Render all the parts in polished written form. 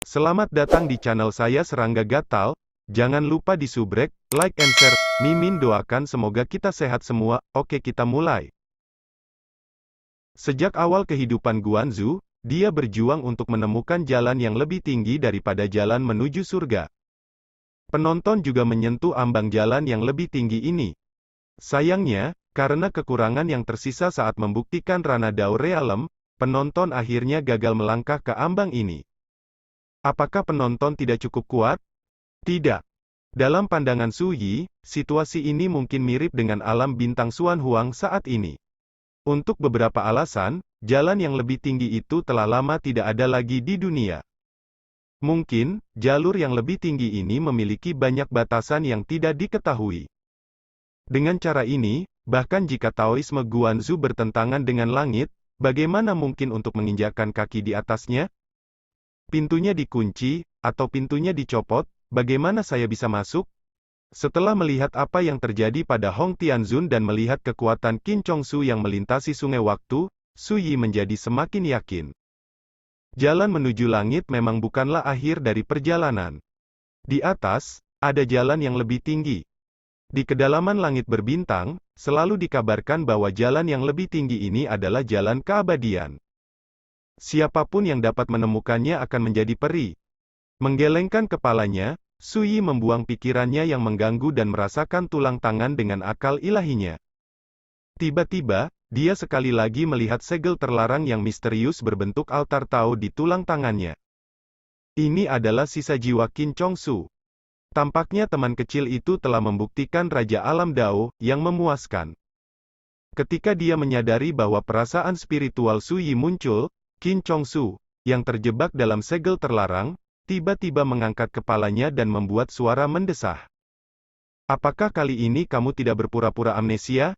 Selamat datang di channel saya Serangga Gatal. Jangan lupa di subrek, like and share. Mimin doakan semoga kita sehat semua. Oke, kita mulai. Sejak awal kehidupan Guanzu, dia berjuang untuk menemukan jalan yang lebih tinggi daripada jalan menuju surga. Penonton juga menyentuh ambang jalan yang lebih tinggi ini. Sayangnya, karena kekurangan yang tersisa saat membuktikan Rana Dao Realem, penonton akhirnya gagal melangkah ke ambang ini. Apakah penonton tidak cukup kuat? Tidak. Dalam pandangan Su Yi, situasi ini mungkin mirip dengan alam bintang Xuan Huang saat ini. Untuk beberapa alasan, jalan yang lebih tinggi itu telah lama tidak ada lagi di dunia. Mungkin, jalur yang lebih tinggi ini memiliki banyak batasan yang tidak diketahui. Dengan cara ini, bahkan jika Taoisme Guanzu bertentangan dengan langit, bagaimana mungkin untuk menginjakkan kaki di atasnya? Pintunya dikunci, atau pintunya dicopot, bagaimana saya bisa masuk? Setelah melihat apa yang terjadi pada Hong Tianzun dan melihat kekuatan Qin Chongsu yang melintasi sungai waktu, Su Yi menjadi semakin yakin. Jalan menuju langit memang bukanlah akhir dari perjalanan. Di atas, ada jalan yang lebih tinggi. Di kedalaman langit berbintang, selalu dikabarkan bahwa jalan yang lebih tinggi ini adalah jalan keabadian. Siapapun yang dapat menemukannya akan menjadi peri. Menggelengkan kepalanya, Su Yi membuang pikirannya yang mengganggu dan merasakan tulang tangan dengan akal ilahinya. Tiba-tiba, dia sekali lagi melihat segel terlarang yang misterius berbentuk altar Tao di tulang tangannya. Ini adalah sisa jiwa Qin Chongsu. Tampaknya teman kecil itu telah membuktikan Raja Alam Dao, yang memuaskan. Ketika dia menyadari bahwa perasaan spiritual Su Yi muncul, Qin Chongsu, yang terjebak dalam segel terlarang, tiba-tiba mengangkat kepalanya dan membuat suara mendesah. Apakah kali ini kamu tidak berpura-pura amnesia?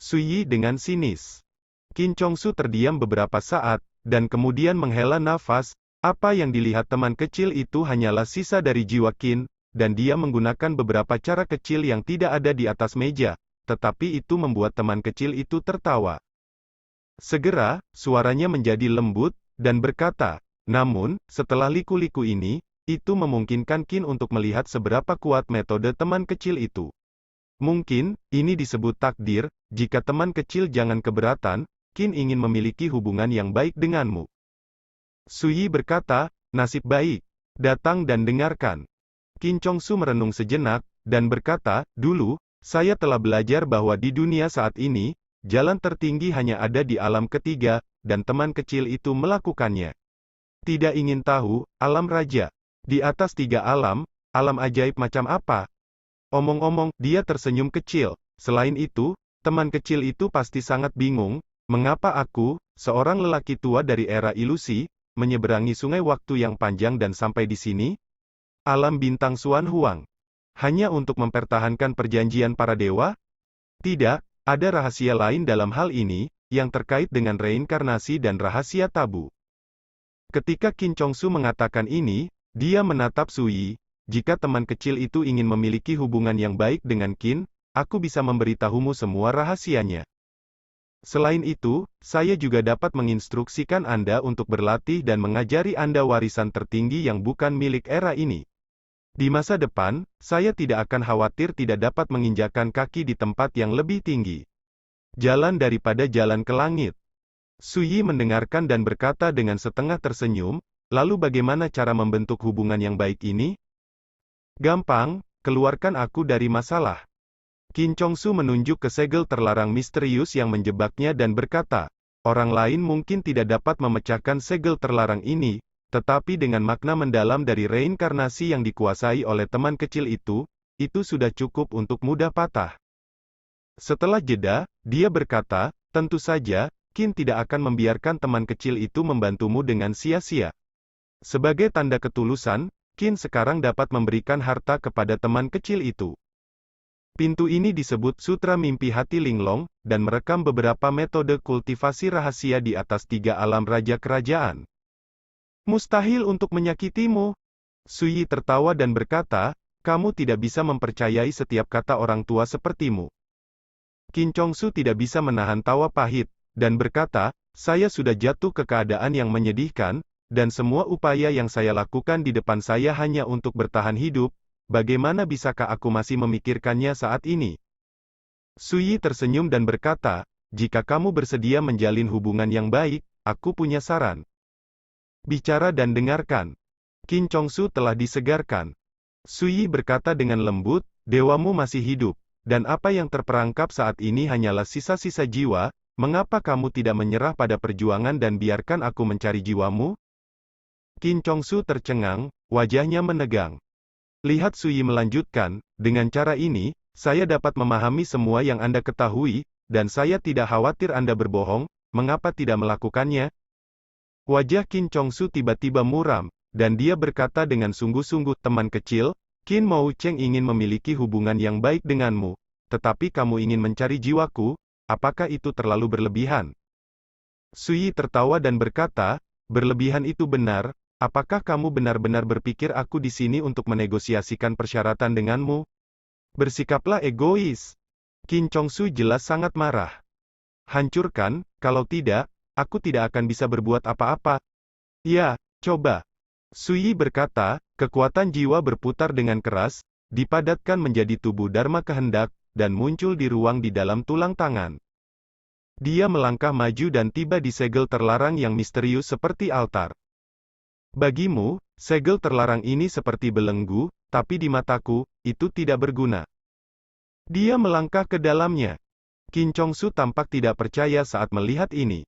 Su Yi dengan sinis. Qin Chongsu terdiam beberapa saat, dan kemudian menghela nafas. Apa yang dilihat teman kecil itu hanyalah sisa dari jiwa Qin, dan dia menggunakan beberapa cara kecil yang tidak ada di atas meja, tetapi itu membuat teman kecil itu tertawa. Segera, suaranya menjadi lembut, dan berkata, namun, setelah liku-liku ini, itu memungkinkan Qin untuk melihat seberapa kuat metode teman kecil itu. Mungkin, ini disebut takdir, jika teman kecil jangan keberatan, Qin ingin memiliki hubungan yang baik denganmu. Su Yi berkata, nasib baik. Datang dan dengarkan. Qin Chongsu merenung sejenak, dan berkata, dulu, saya telah belajar bahwa di dunia saat ini, jalan tertinggi hanya ada di alam ketiga, dan teman kecil itu melakukannya. Tidak ingin tahu, alam raja. Di atas tiga alam ajaib macam apa? Omong-omong, dia tersenyum kecil. Selain itu, teman kecil itu pasti sangat bingung, mengapa aku, seorang lelaki tua dari era ilusi, menyeberangi sungai waktu yang panjang dan sampai di sini? Alam bintang Xuan Huang. Hanya untuk mempertahankan perjanjian para dewa? Tidak. Ada rahasia lain dalam hal ini, yang terkait dengan reinkarnasi dan rahasia tabu. Ketika Qin Chongsu mengatakan ini, dia menatap Su Yi. Jika teman kecil itu ingin memiliki hubungan yang baik dengan Qin, aku bisa memberitahumu semua rahasianya. Selain itu, saya juga dapat menginstruksikan Anda untuk berlatih dan mengajari Anda warisan tertinggi yang bukan milik era ini. Di masa depan, saya tidak akan khawatir tidak dapat menginjakkan kaki di tempat yang lebih tinggi. Jalan daripada jalan ke langit. Su Yi mendengarkan dan berkata dengan setengah tersenyum, lalu bagaimana cara membentuk hubungan yang baik ini? Gampang, keluarkan aku dari masalah. Qin Chongsu menunjuk ke segel terlarang misterius yang menjebaknya dan berkata, orang lain mungkin tidak dapat memecahkan segel terlarang ini, tetapi dengan makna mendalam dari reinkarnasi yang dikuasai oleh teman kecil itu sudah cukup untuk mudah patah. Setelah jeda, dia berkata, tentu saja, Qin tidak akan membiarkan teman kecil itu membantumu dengan sia-sia. Sebagai tanda ketulusan, Qin sekarang dapat memberikan harta kepada teman kecil itu. Pintu ini disebut Sutra Mimpi Hati Linglong, dan merekam beberapa metode kultivasi rahasia di atas tiga alam raja kerajaan. Mustahil untuk menyakitimu. Su Yi tertawa dan berkata, kamu tidak bisa mempercayai setiap kata orang tua sepertimu. Qin Chongsu tidak bisa menahan tawa pahit, dan berkata, saya sudah jatuh ke keadaan yang menyedihkan, dan semua upaya yang saya lakukan di depan saya hanya untuk bertahan hidup, bagaimana bisakah aku masih memikirkannya saat ini? Suyi tersenyum dan berkata, jika kamu bersedia menjalin hubungan yang baik, aku punya saran. Bicara dan dengarkan. Qin Chongsu telah disegarkan. Suyi berkata dengan lembut, dewamu masih hidup, dan apa yang terperangkap saat ini hanyalah sisa-sisa jiwa, mengapa kamu tidak menyerah pada perjuangan dan biarkan aku mencari jiwamu? Qin Chongsu tercengang, wajahnya menegang. Lihat Suyi melanjutkan, dengan cara ini, saya dapat memahami semua yang Anda ketahui, dan saya tidak khawatir Anda berbohong, mengapa tidak melakukannya? Wajah Qin Chongsu tiba-tiba muram, dan dia berkata dengan sungguh-sungguh, teman kecil, Qin Mou Cheng ingin memiliki hubungan yang baik denganmu, tetapi kamu ingin mencari jiwaku, apakah itu terlalu berlebihan? Suyi tertawa dan berkata, berlebihan itu benar, apakah kamu benar-benar berpikir aku di sini untuk menegosiasikan persyaratan denganmu? Bersikaplah egois. Qin Chongsu jelas sangat marah. Hancurkan, kalau tidak, aku tidak akan bisa berbuat apa-apa. Ya, coba. Suyi berkata, kekuatan jiwa berputar dengan keras, dipadatkan menjadi tubuh Dharma kehendak, dan muncul di ruang di dalam tulang tangan. Dia melangkah maju dan tiba di segel terlarang yang misterius seperti altar. Bagimu, segel terlarang ini seperti belenggu, tapi di mataku, itu tidak berguna. Dia melangkah ke dalamnya. Qin Chongsu tampak tidak percaya saat melihat ini.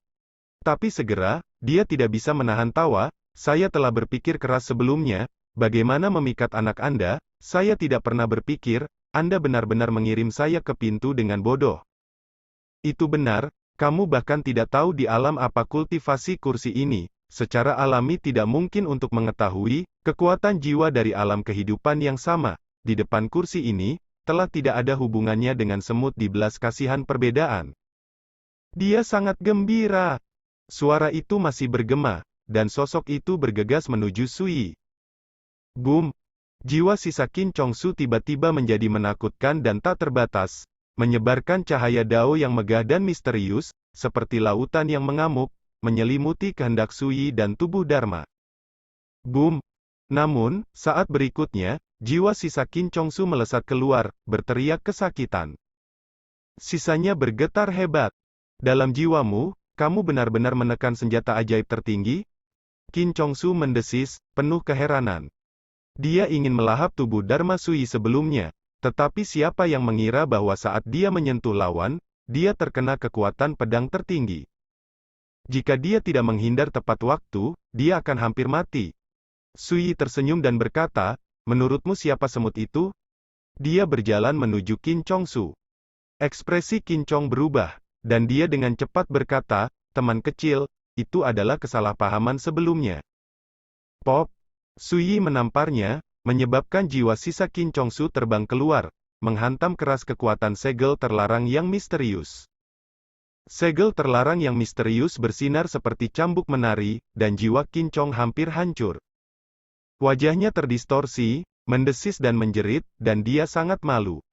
Tapi segera, dia tidak bisa menahan tawa, saya telah berpikir keras sebelumnya, bagaimana memikat anak Anda, saya tidak pernah berpikir, Anda benar-benar mengirim saya ke pintu dengan bodoh. Itu benar, kamu bahkan tidak tahu di alam apa kultivasi kursi ini. Secara alami tidak mungkin untuk mengetahui, kekuatan jiwa dari alam kehidupan yang sama, di depan kursi ini, telah tidak ada hubungannya dengan semut di belas kasihan perbedaan. Dia sangat gembira. Suara itu masih bergema, dan sosok itu bergegas menuju Suyi. Boom! Jiwa sisa Qin Chongsu tiba-tiba menjadi menakutkan dan tak terbatas, menyebarkan cahaya dao yang megah dan misterius, seperti lautan yang mengamuk, menyelimuti kehendak Suyi dan tubuh Dharma. Boom! Namun, saat berikutnya, jiwa sisa Qin Chongsu melesat keluar, berteriak kesakitan. Sisanya bergetar hebat. Dalam jiwamu, kamu benar-benar menekan senjata ajaib tertinggi? Qin Chongsu mendesis, penuh keheranan. Dia ingin melahap tubuh Dharma Suyi sebelumnya, tetapi siapa yang mengira bahwa saat dia menyentuh lawan, dia terkena kekuatan pedang tertinggi. Jika dia tidak menghindar tepat waktu, dia akan hampir mati. Suyi tersenyum dan berkata, menurutmu siapa semut itu? Dia berjalan menuju Qin Chongsu. Ekspresi Qin Chong berubah, dan dia dengan cepat berkata, teman kecil, itu adalah kesalahpahaman sebelumnya. Pop! Suyi menamparnya, menyebabkan jiwa sisa Qin Chongsu terbang keluar, menghantam keras kekuatan segel terlarang yang misterius. Segel terlarang yang misterius bersinar seperti cambuk menari, dan jiwa Qin Chong hampir hancur. Wajahnya terdistorsi, mendesis dan menjerit, dan dia sangat malu.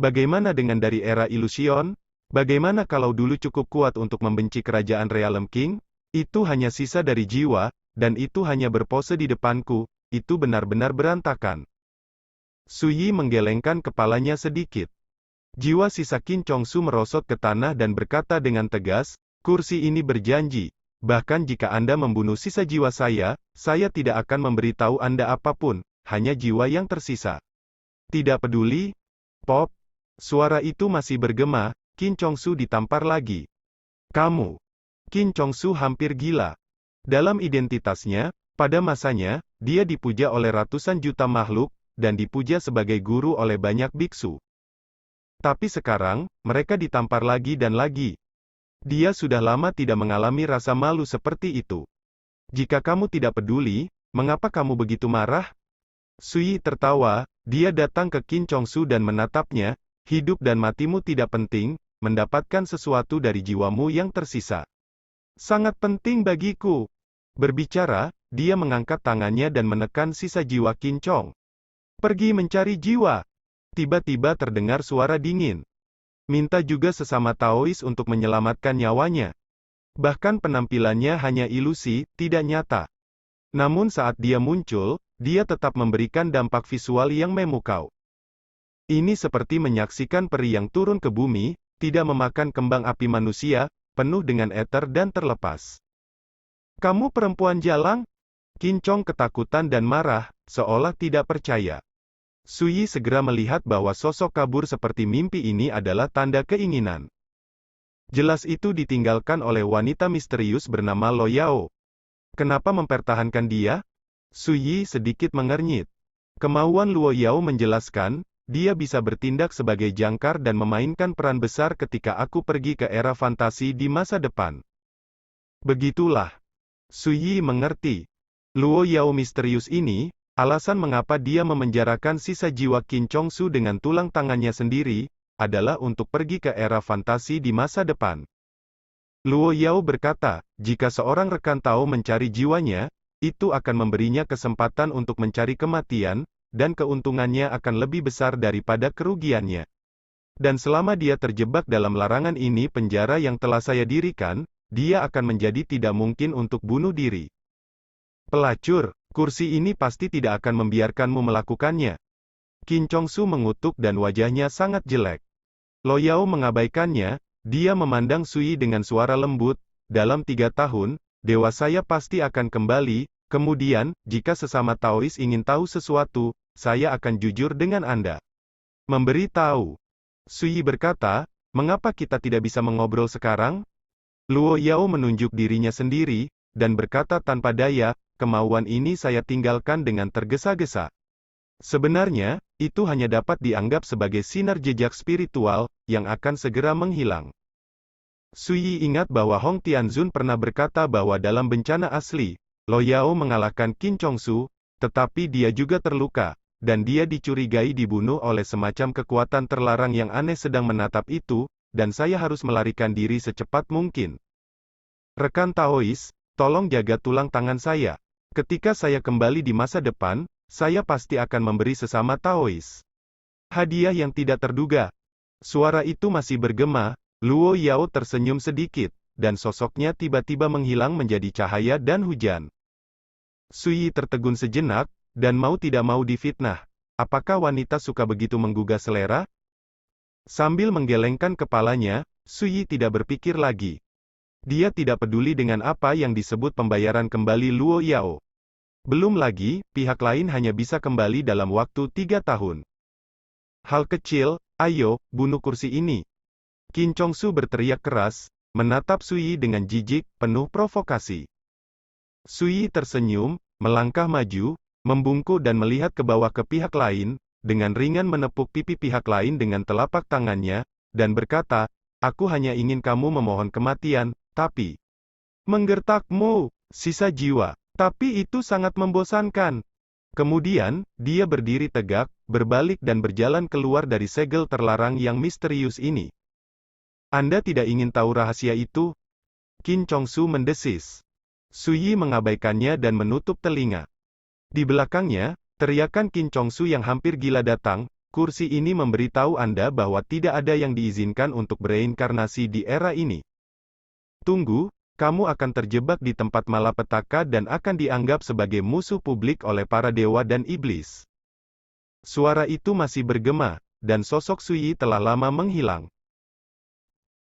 Bagaimana dengan dari era ilusion? Bagaimana kalau dulu cukup kuat untuk membenci kerajaan Realm King? Itu hanya sisa dari jiwa, dan itu hanya berpose di depanku, itu benar-benar berantakan. Suyi menggelengkan kepalanya sedikit. Jiwa sisa Qin Chongsu merosot ke tanah dan berkata dengan tegas, kursi ini berjanji, bahkan jika Anda membunuh sisa jiwa saya tidak akan memberitahu Anda apapun, hanya jiwa yang tersisa. Tidak peduli? Pop! Suara itu masih bergema, Qin Chongsu ditampar lagi. Kamu! Qin Chongsu hampir gila. Dalam identitasnya, pada masanya, dia dipuja oleh ratusan juta makhluk, dan dipuja sebagai guru oleh banyak biksu. Tapi sekarang, mereka ditampar lagi dan lagi. Dia sudah lama tidak mengalami rasa malu seperti itu. Jika kamu tidak peduli, mengapa kamu begitu marah? Suyi tertawa, dia datang ke Qin Chongsu dan menatapnya, hidup dan matimu tidak penting, mendapatkan sesuatu dari jiwamu yang tersisa. Sangat penting bagiku. Berbicara, dia mengangkat tangannya dan menekan sisa jiwa Qin Chong. Pergi mencari jiwa. Tiba-tiba terdengar suara dingin. Minta juga sesama Taois untuk menyelamatkan nyawanya. Bahkan penampilannya hanya ilusi, tidak nyata. Namun saat dia muncul, dia tetap memberikan dampak visual yang memukau. Ini seperti menyaksikan peri yang turun ke bumi, tidak memakan kembang api manusia, penuh dengan ether dan terlepas. Kamu perempuan jalang? Kincong ketakutan dan marah, seolah tidak percaya. Suyi segera melihat bahwa sosok kabur seperti mimpi ini adalah tanda keinginan. Jelas itu ditinggalkan oleh wanita misterius bernama Lo Yao. Kenapa mempertahankan dia? Suyi sedikit mengernyit. Kemauan Luo Yao menjelaskan, dia bisa bertindak sebagai jangkar dan memainkan peran besar ketika aku pergi ke era fantasi di masa depan. Begitulah. Suyi mengerti. Luo Yao misterius ini, alasan mengapa dia memenjarakan sisa jiwa Qin Chongsu dengan tulang tangannya sendiri, adalah untuk pergi ke era fantasi di masa depan. Luo Yao berkata, jika seorang rekan Tao mencari jiwanya, itu akan memberinya kesempatan untuk mencari kematian, dan keuntungannya akan lebih besar daripada kerugiannya. Dan selama dia terjebak dalam larangan ini penjara yang telah saya dirikan, dia akan menjadi tidak mungkin untuk bunuh diri. Pelacur, kursi ini pasti tidak akan membiarkanmu melakukannya. Qin Chongsu mengutuk dan wajahnya sangat jelek. Lo Yao mengabaikannya, dia memandang Suyi dengan suara lembut, dalam 3 tahun, dewa saya pasti akan kembali, kemudian, jika sesama Taois ingin tahu sesuatu, saya akan jujur dengan Anda. Memberi tahu. Suyi berkata, mengapa kita tidak bisa mengobrol sekarang? Luo Yao menunjuk dirinya sendiri, dan berkata tanpa daya, kemauan ini saya tinggalkan dengan tergesa-gesa. Sebenarnya, itu hanya dapat dianggap sebagai sinar jejak spiritual, yang akan segera menghilang. Suyi ingat bahwa Hong Tianzun pernah berkata bahwa dalam bencana asli, Lo Yao mengalahkan Qin Chongsu, tetapi dia juga terluka, dan dia dicurigai dibunuh oleh semacam kekuatan terlarang yang aneh sedang menatap itu, dan saya harus melarikan diri secepat mungkin. Rekan Taois, tolong jaga tulang tangan saya. Ketika saya kembali di masa depan, saya pasti akan memberi sesama Taois hadiah yang tidak terduga. Suara itu masih bergema, Luo Yao tersenyum sedikit, dan sosoknya tiba-tiba menghilang menjadi cahaya dan hujan. Suyi tertegun sejenak, dan mau tidak mau difitnah. Apakah wanita suka begitu menggugah selera? Sambil menggelengkan kepalanya, Suyi tidak berpikir lagi. Dia tidak peduli dengan apa yang disebut pembayaran kembali Luo Yao. Belum lagi, pihak lain hanya bisa kembali dalam waktu 3 tahun. Hal kecil, ayo, bunuh kursi ini. Qin Chongsu berteriak keras, menatap Suyi dengan jijik, penuh provokasi. Suyi tersenyum, melangkah maju, membungkuk dan melihat ke bawah ke pihak lain, dengan ringan menepuk pipi pihak lain dengan telapak tangannya, dan berkata, aku hanya ingin kamu memohon kematian, tapi menggertakmu, sisa jiwa. Tapi itu sangat membosankan. Kemudian, dia berdiri tegak, berbalik dan berjalan keluar dari segel terlarang yang misterius ini. Anda tidak ingin tahu rahasia itu? Qin Chongsu mendesis. Suyi mengabaikannya dan menutup telinga. Di belakangnya, teriakan Qin Chongsu yang hampir gila datang, kursi ini memberitahu Anda bahwa tidak ada yang diizinkan untuk bereinkarnasi di era ini. Tunggu, kamu akan terjebak di tempat malapetaka dan akan dianggap sebagai musuh publik oleh para dewa dan iblis. Suara itu masih bergema, dan sosok Suyi telah lama menghilang.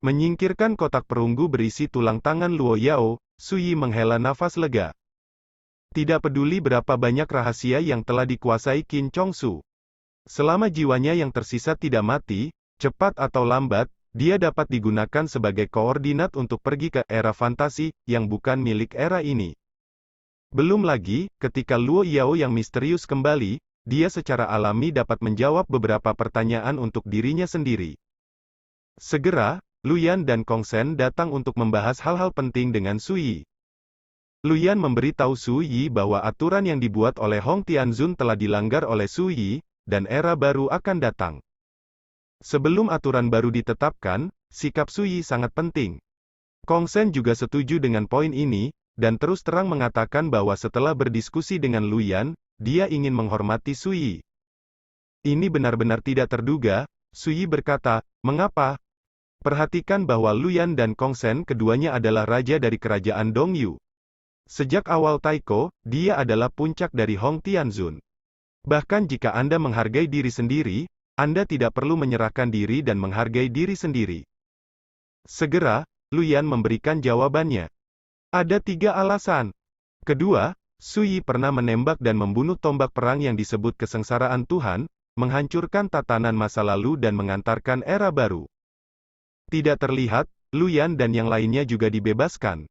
Menyingkirkan kotak perunggu berisi tulang tangan Luo Yao, Suyi menghela nafas lega. Tidak peduli berapa banyak rahasia yang telah dikuasai Qin Chongsu. Selama jiwanya yang tersisa tidak mati, cepat atau lambat, dia dapat digunakan sebagai koordinat untuk pergi ke era fantasi, yang bukan milik era ini. Belum lagi, ketika Luo Yao yang misterius kembali, dia secara alami dapat menjawab beberapa pertanyaan untuk dirinya sendiri. Segera, Luyan dan Kong Sen datang untuk membahas hal-hal penting dengan Suyi. Luyan memberitahu Suyi bahwa aturan yang dibuat oleh Hong Tianzun telah dilanggar oleh Suyi, dan era baru akan datang. Sebelum aturan baru ditetapkan, sikap Suyi sangat penting. Kong Sen juga setuju dengan poin ini, dan terus terang mengatakan bahwa setelah berdiskusi dengan Luyan, dia ingin menghormati Suyi. Ini benar-benar tidak terduga, Suyi berkata, mengapa? Perhatikan bahwa Luyan dan Kong Sen keduanya adalah raja dari kerajaan Dongyu. Sejak awal Taiko, dia adalah puncak dari Hong Tianzun. Bahkan jika Anda menghargai diri sendiri, Anda tidak perlu menyerahkan diri dan menghargai diri sendiri. Segera, Luyan memberikan jawabannya. Ada 3 alasan. Kedua, Sui pernah menembak dan membunuh tombak perang yang disebut kesengsaraan Tuhan, menghancurkan tatanan masa lalu dan mengantarkan era baru. Tidak terlihat, Luyan dan yang lainnya juga dibebaskan.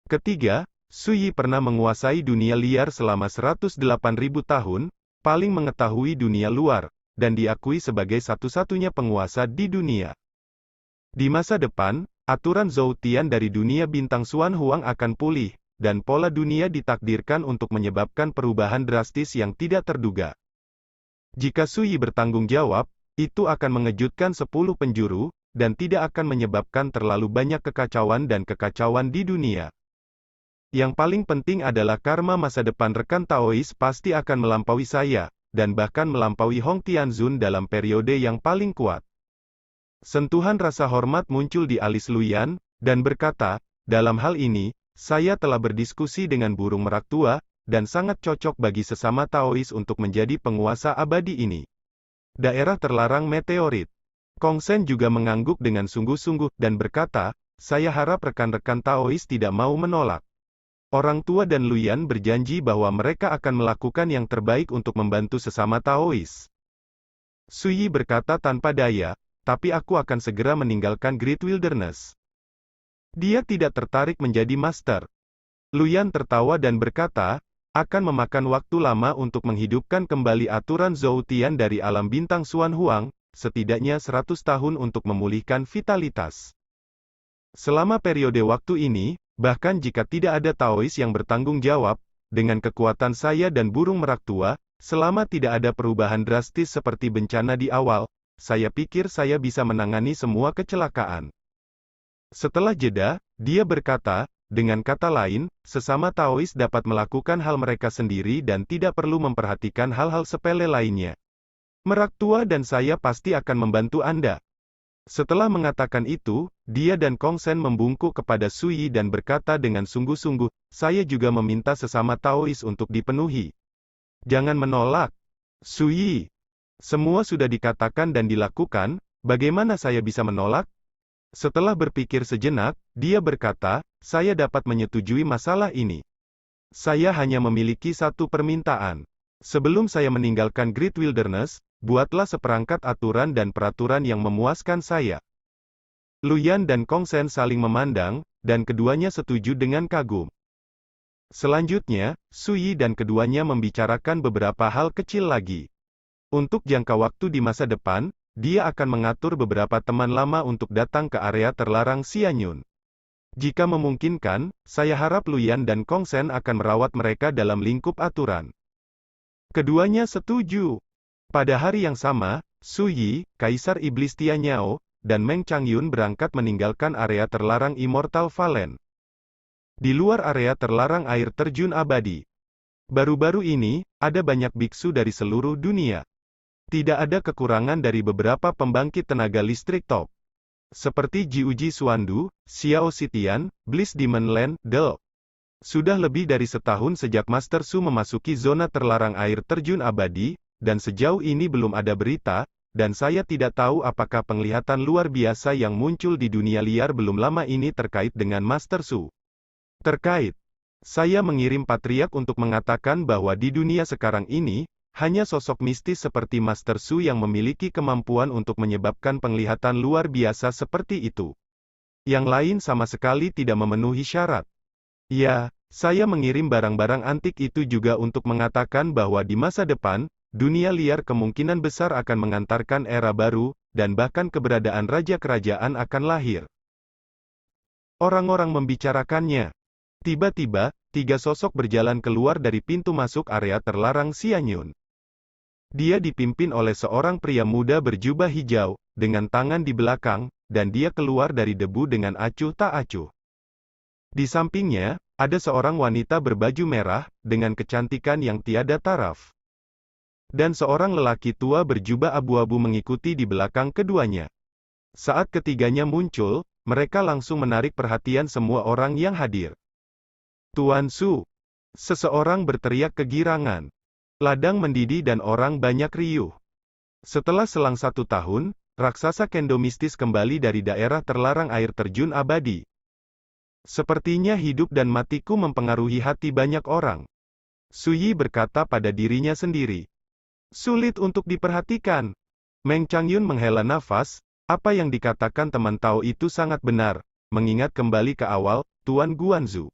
Ketiga, Sui pernah menguasai dunia liar selama 108.000 tahun, paling mengetahui dunia luar, dan diakui sebagai satu-satunya penguasa di dunia. Di masa depan, aturan Zhou Tian dari dunia bintang Xuan Huang akan pulih, dan pola dunia ditakdirkan untuk menyebabkan perubahan drastis yang tidak terduga. Jika Sui bertanggung jawab, itu akan mengejutkan 10 penjuru, dan tidak akan menyebabkan terlalu banyak kekacauan dan kekacauan di dunia. Yang paling penting adalah karma masa depan rekan Taois pasti akan melampaui saya, dan bahkan melampaui Hong Tianzun dalam periode yang paling kuat. Sentuhan rasa hormat muncul di alis Luyan, dan berkata, dalam hal ini, saya telah berdiskusi dengan burung merak tua, dan sangat cocok bagi sesama Taois untuk menjadi penguasa abadi ini. Daerah terlarang meteorit. Kong Sen juga mengangguk dengan sungguh-sungguh, dan berkata, saya harap rekan-rekan Taois tidak mau menolak. Orang tua dan Luyan berjanji bahwa mereka akan melakukan yang terbaik untuk membantu sesama Taois. Sui berkata tanpa daya, tapi aku akan segera meninggalkan Great Wilderness. Dia tidak tertarik menjadi master. Luyan tertawa dan berkata, akan memakan waktu lama untuk menghidupkan kembali aturan Zhou Tian dari alam bintang Xuan Huang, setidaknya 100 tahun untuk memulihkan vitalitas. Selama periode waktu ini, bahkan jika tidak ada Taois yang bertanggung jawab, dengan kekuatan saya dan burung merak tua, selama tidak ada perubahan drastis seperti bencana di awal, saya pikir saya bisa menangani semua kecelakaan. Setelah jeda, dia berkata, dengan kata lain, sesama Taois dapat melakukan hal mereka sendiri dan tidak perlu memperhatikan hal-hal sepele lainnya. Merak tua dan saya pasti akan membantu Anda. Setelah mengatakan itu, dia dan Kong Sen membungkuk kepada Sui dan berkata dengan sungguh-sungguh, saya juga meminta sesama Taois untuk dipenuhi. Jangan menolak. Sui. Semua sudah dikatakan dan dilakukan, bagaimana saya bisa menolak? Setelah berpikir sejenak, dia berkata, saya dapat menyetujui masalah ini. Saya hanya memiliki satu permintaan. Sebelum saya meninggalkan Great Wilderness, buatlah seperangkat aturan dan peraturan yang memuaskan saya. Luyan dan Kong Sen saling memandang, dan keduanya setuju dengan kagum. Selanjutnya, Sui dan keduanya membicarakan beberapa hal kecil lagi. Untuk jangka waktu di masa depan, dia akan mengatur beberapa teman lama untuk datang ke area terlarang Xianyun. Jika memungkinkan, saya harap Luyan dan Kong Sen akan merawat mereka dalam lingkup aturan. Keduanya setuju. Pada hari yang sama, Su Yi, Kaisar Iblis Tianyao, dan Meng Changyun berangkat meninggalkan area terlarang Immortal Valen. Di luar area terlarang air terjun abadi. Baru-baru ini, ada banyak biksu dari seluruh dunia. Tidak ada kekurangan dari beberapa pembangkit tenaga listrik top. Seperti Jiuji Suandu, Xiao Sitian, Bliss Demon Land, Del. Sudah lebih dari setahun sejak Master Su memasuki zona terlarang air terjun abadi, dan sejauh ini belum ada berita, dan saya tidak tahu apakah penglihatan luar biasa yang muncul di dunia liar belum lama ini terkait dengan Master Su. Terkait, saya mengirim patriark untuk mengatakan bahwa di dunia sekarang ini, hanya sosok mistis seperti Master Su yang memiliki kemampuan untuk menyebabkan penglihatan luar biasa seperti itu. Yang lain sama sekali tidak memenuhi syarat. Ya, saya mengirim barang-barang antik itu juga untuk mengatakan bahwa di masa depan, dunia liar kemungkinan besar akan mengantarkan era baru, dan bahkan keberadaan raja kerajaan akan lahir. Orang-orang membicarakannya. Tiba-tiba, 3 sosok berjalan keluar dari pintu masuk area terlarang Xianyun. Dia dipimpin oleh seorang pria muda berjubah hijau, dengan tangan di belakang, dan dia keluar dari debu dengan acuh tak acuh. Di sampingnya, ada seorang wanita berbaju merah, dengan kecantikan yang tiada taraf. Dan seorang lelaki tua berjubah abu-abu mengikuti di belakang keduanya. Saat ketiganya muncul, mereka langsung menarik perhatian semua orang yang hadir. Tuan Su. Seseorang berteriak kegirangan. Ladang mendidih dan orang banyak riuh. Setelah selang 1 tahun, raksasa kendo mistis kembali dari daerah terlarang air terjun abadi. Sepertinya hidup dan matiku mempengaruhi hati banyak orang. Suyi berkata pada dirinya sendiri. Sulit untuk diperhatikan. Meng Changyun menghela nafas, apa yang dikatakan teman Tao itu sangat benar, mengingat kembali ke awal, Tuan Guanzu.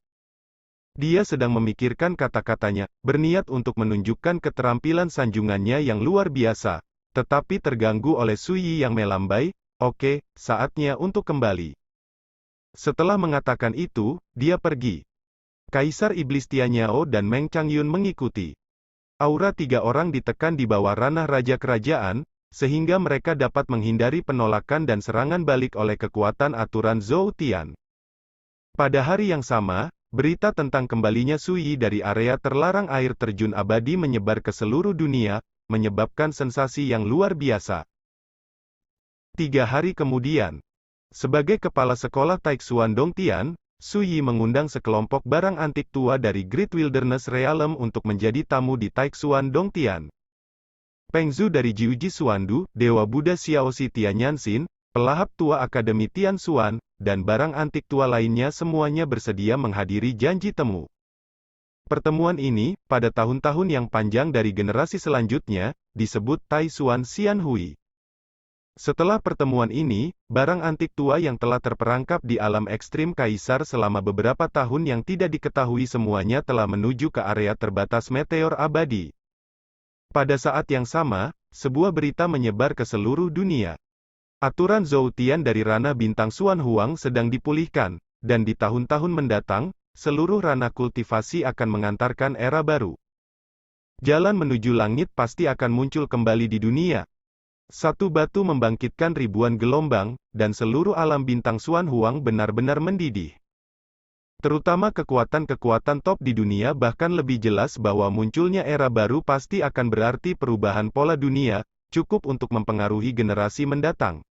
Dia sedang memikirkan kata-katanya, berniat untuk menunjukkan keterampilan sanjungannya yang luar biasa, tetapi terganggu oleh Suyi yang melambai. Oke, saatnya untuk kembali. Setelah mengatakan itu, dia pergi. Kaisar Iblis Tianyao dan Meng Changyun mengikuti. Aura 3 orang ditekan di bawah ranah Raja Kerajaan, sehingga mereka dapat menghindari penolakan dan serangan balik oleh kekuatan aturan Zhou Tian. Pada hari yang sama, berita tentang kembalinya Suyi dari area terlarang air terjun abadi menyebar ke seluruh dunia, menyebabkan sensasi yang luar biasa. 3 hari kemudian, sebagai kepala sekolah Taixuan Dongtian, Suyi mengundang sekelompok barang antik tua dari Great Wilderness Realm untuk menjadi tamu di Taixuan Dongtian. Peng Zhu dari Jiuji Xuandu, Dewa Buddha Xiaoxi Tianyanxin, pelahap tua Akademi Tianxuan, dan barang antik tua lainnya semuanya bersedia menghadiri janji temu. Pertemuan ini, pada tahun-tahun yang panjang dari generasi selanjutnya, disebut Taixuan Xianhui. Setelah pertemuan ini, barang antik tua yang telah terperangkap di alam ekstrim Kaisar selama beberapa tahun yang tidak diketahui semuanya telah menuju ke area terbatas meteor abadi. Pada saat yang sama, sebuah berita menyebar ke seluruh dunia. Aturan Zhou Tian dari ranah bintang Xuan Huang sedang dipulihkan, dan di tahun-tahun mendatang, seluruh ranah kultivasi akan mengantarkan era baru. Jalan menuju langit pasti akan muncul kembali di dunia. Satu batu membangkitkan ribuan gelombang, dan seluruh alam bintang Xuan Huang benar-benar mendidih. Terutama kekuatan-kekuatan top di dunia bahkan lebih jelas bahwa munculnya era baru pasti akan berarti perubahan pola dunia, cukup untuk mempengaruhi generasi mendatang.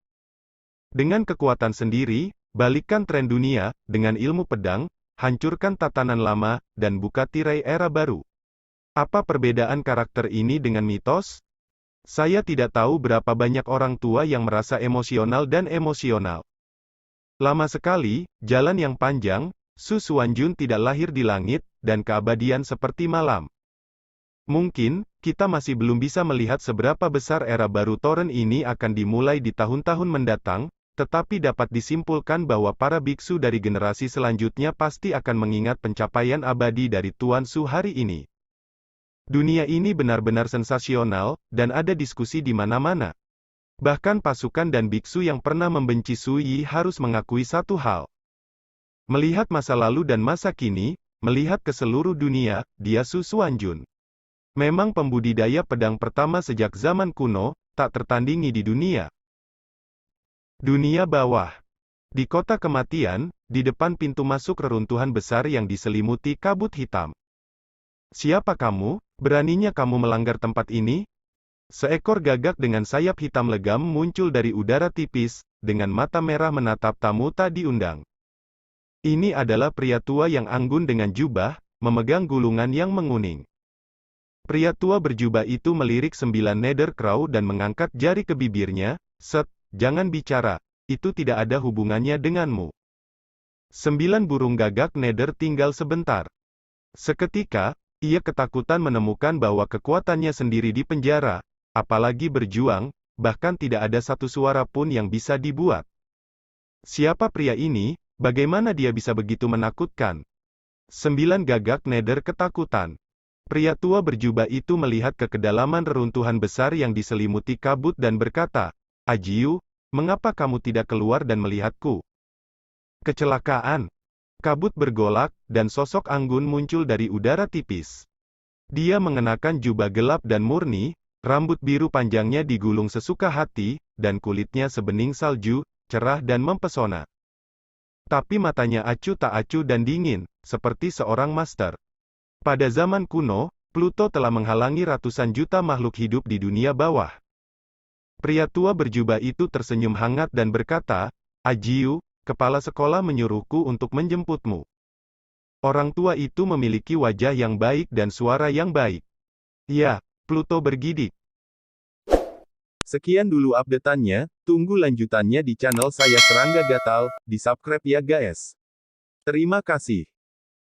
Dengan kekuatan sendiri, balikkan tren dunia, dengan ilmu pedang, hancurkan tatanan lama, dan buka tirai era baru. Apa perbedaan karakter ini dengan mitos? Saya tidak tahu berapa banyak orang tua yang merasa emosional dan emosional. Lama sekali, jalan yang panjang, Su Xuanjun tidak lahir di langit, dan keabadian seperti malam. Mungkin, kita masih belum bisa melihat seberapa besar era baru Toren ini akan dimulai di tahun-tahun mendatang, tetapi dapat disimpulkan bahwa para biksu dari generasi selanjutnya pasti akan mengingat pencapaian abadi dari Tuan Su hari ini. Dunia ini benar-benar sensasional, dan ada diskusi di mana-mana. Bahkan pasukan dan biksu yang pernah membenci Su Yi harus mengakui satu hal. Melihat masa lalu dan masa kini, melihat ke seluruh dunia, dia Su Xuanjun. Memang pembudidaya pedang pertama sejak zaman kuno, tak tertandingi di dunia. Dunia bawah. Di kota kematian, di depan pintu masuk reruntuhan besar yang diselimuti kabut hitam. Siapa kamu? Beraninya kamu melanggar tempat ini? Seekor gagak dengan sayap hitam legam muncul dari udara tipis, dengan mata merah menatap tamu tak diundang. Ini adalah pria tua yang anggun dengan jubah, memegang gulungan yang menguning. Pria tua berjubah itu melirik 9 nether crow dan mengangkat jari ke bibirnya. Set, jangan bicara, itu tidak ada hubungannya denganmu. 9 burung gagak nether tinggal sebentar. Seketika, ia ketakutan menemukan bahwa kekuatannya sendiri di penjara, apalagi berjuang, bahkan tidak ada satu suara pun yang bisa dibuat. Siapa pria ini? Bagaimana dia bisa begitu menakutkan? 9 gagak nether ketakutan. Pria tua berjubah itu melihat ke kedalaman reruntuhan besar yang diselimuti kabut dan berkata, Ajiu, mengapa kamu tidak keluar dan melihatku? Kecelakaan. Kabut bergolak, dan sosok anggun muncul dari udara tipis. Dia mengenakan jubah gelap dan murni, rambut biru panjangnya digulung sesuka hati, dan kulitnya sebening salju, cerah dan mempesona. Tapi matanya acuh tak acuh dan dingin, seperti seorang master. Pada zaman kuno, Pluto telah menghalangi ratusan juta makhluk hidup di dunia bawah. Pria tua berjubah itu tersenyum hangat dan berkata, Ajiu, kepala sekolah menyuruhku untuk menjemputmu. Orang tua itu memiliki wajah yang baik dan suara yang baik. Ya, Pluto bergidik. Sekian dulu update-annya, tunggu lanjutannya di channel saya Serangga Gatal, di subscribe ya guys. Terima kasih.